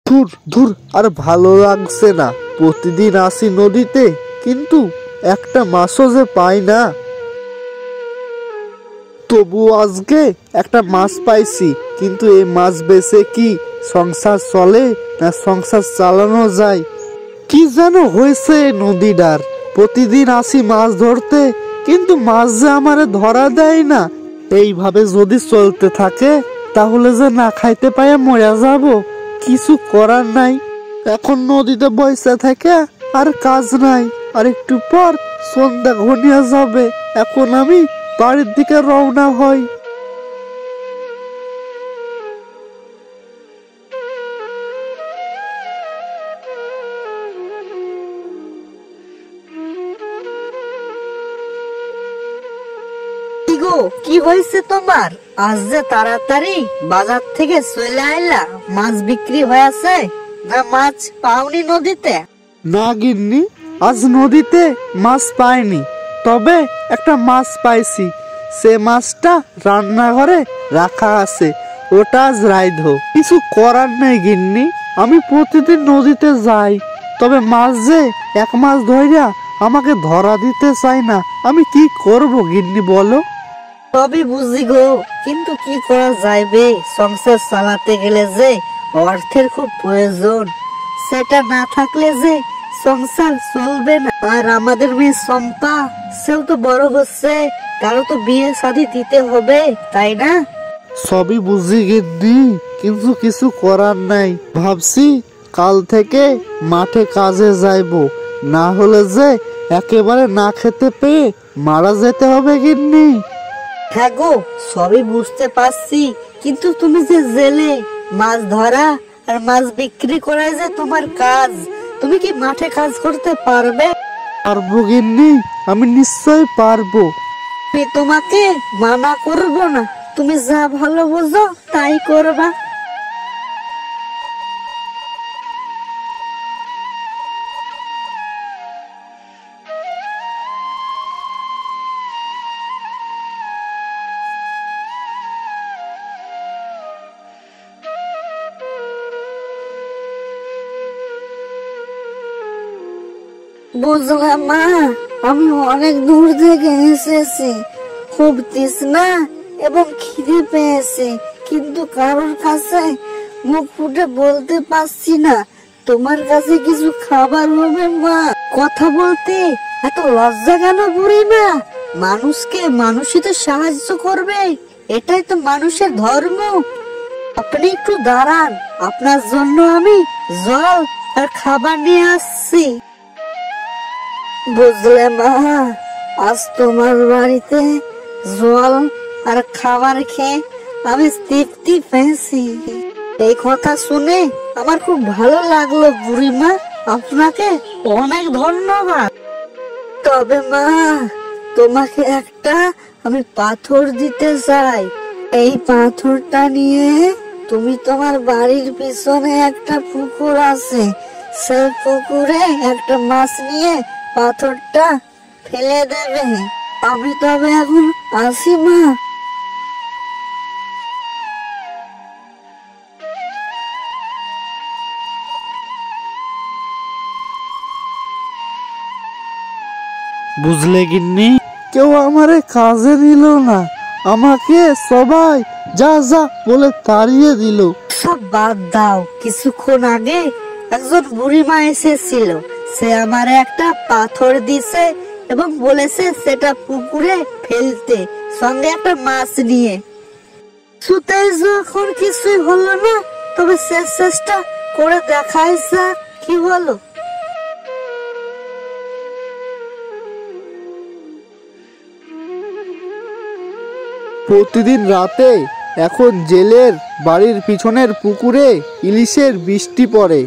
ধুর ধুর, আর ভালো লাগছে না। প্রতিদিন আসি নদীতে, কিন্তু একটা মাছও যে পাই না। তবু আজকে একটা মাছ পাইছি, কিন্তু এই মাছ বেচে কি সংসার চলে না সংসার চালানো যায়? কি যেন হয়েছে নদীটার। প্রতিদিন আসি মাছ ধরতে, কিন্তু মাছ যে আমারে ধরা দেয় না। এইভাবে যদি চলতে থাকে তাহলে যে না খাইতে পায়ে মরে যাব। কিছু করার নাই। এখন নদীতে বসে থাকে আর কাজ নাই। আর একটু পর সন্ধ্যা ঘনিয়ে যাবে। এখন আমি বাড়ির দিকে রওনা হই। কি হয়েছে তোমার? আজ যে তাড়াতাড়ি বাজার থেকে চলে আইলা, মাছ বিক্রি হয়েছে না মাছ পাওনি নদীতে? না গিন্নি, আজ নদীতে মাছ পাইনি, তবে একটা মাছ পাইছি। সে মাছটা রান্নাঘরে রাখা আছে, ওটা আজ রাইধো। কিছু করার নেই গিন্নি, আমি প্রতিদিন নদীতে যাই, তবে মাছ যে এক মাছ ধইরা আমাকে ধরা দিতে চাই না। আমি কি করব গিন্নি বলো? সবই বুঝি গো, কিন্তু কি করা যাইবে? সংসার চালাতে গেলে যে অর্থের খুব প্রয়োজন, সেটা না থাকলে যে সংসার চলবে না। আর আমাদের মেয়ে চম্পা, সেও তো বড় হচ্ছে, তারও তো বিয়ে শাদী দিতে হবে, তাই না? সবই বুঝি গিন্নি, কিন্তু কিছু করার নাই। ভাবছি কাল থেকে মাঠে কাজে যাইব, না হলে যে একেবারে না খেতে পেয়ে মারা যেতে হবে গিন্নি। হ্যাঁ গো, সবই বুঝতে পারছি, কিন্তু তুমি যে জেলে, মাছ ধরা আর মাছ বিক্রি করাই যে তোমার কাজ, তুমি কি মাঠে কাজ করতে পারবে? পারবো গিন্নি, আমি নিশ্চয় পারবো। আমি তোমাকে মানা করব না, তুমি যা ভালো বোঝো তাই করবা। বুঝলাম মা, আমি অনেক দূর থেকে এসেছি, খুব তৃষ্ণা এবং খিদে পেয়েছে, কিন্তু কারোর কাছে মুখ ফুটে বলতে পারছি না। তোমার কাছে কিছু খাবার হবে মা? কথা বলতে এত লজ্জা কেন বুড়ি মা? মানুষকে মানুষই তো সাহায্য করবে, এটাই তো মানুষের ধর্ম। আপনি একটু দাঁড়ান, আপনার জন্য আমি জল আর খাবার নিয়ে আসছি। বুঝলে মা, আজ তোমার বাড়িতে জল আর খাবার খেয়ে আমি তৃপ্তি পেয়েছি। এই কথা শুনে আমার খুব ভালো লাগলো বুড়িমা, আপনাকে অনেক ধন্যবাদ। তবে মা, তোমাকে একটা আমি পাথর দিতে চাই। এই পাথরটা নিয়ে তুমি তোমার বাড়ির পিছনে একটা পুকুর আছে, সেই পুকুরে একটা মাছ নিয়ে পাথরটা ফেলে দেবে। আমি তবে এখন আসি মা। বুঝলে গিন্নি, কেউ আমারে কাজে নিল না, আমাকে সবাই যা যা বলে তাড়িয়ে দিল। সব বাদ দাও, কিছুক্ষণ আগে একজন বুড়িমা এসেছিল, সে আমার একটা পাথর দিছে এবং বলেছে সেটা পুকুরে ফেলতে, সঙ্গে একটা মাছ নিয়ে। সুতে যখন কিছুই হলো না, তবে শেষ চেষ্টা করে দেখাই যাক, কি বলো? প্রতিদিন রাতে এখন জেলের বাড়ির পিছনের পুকুরে ইলিশের বৃষ্টি পড়ে।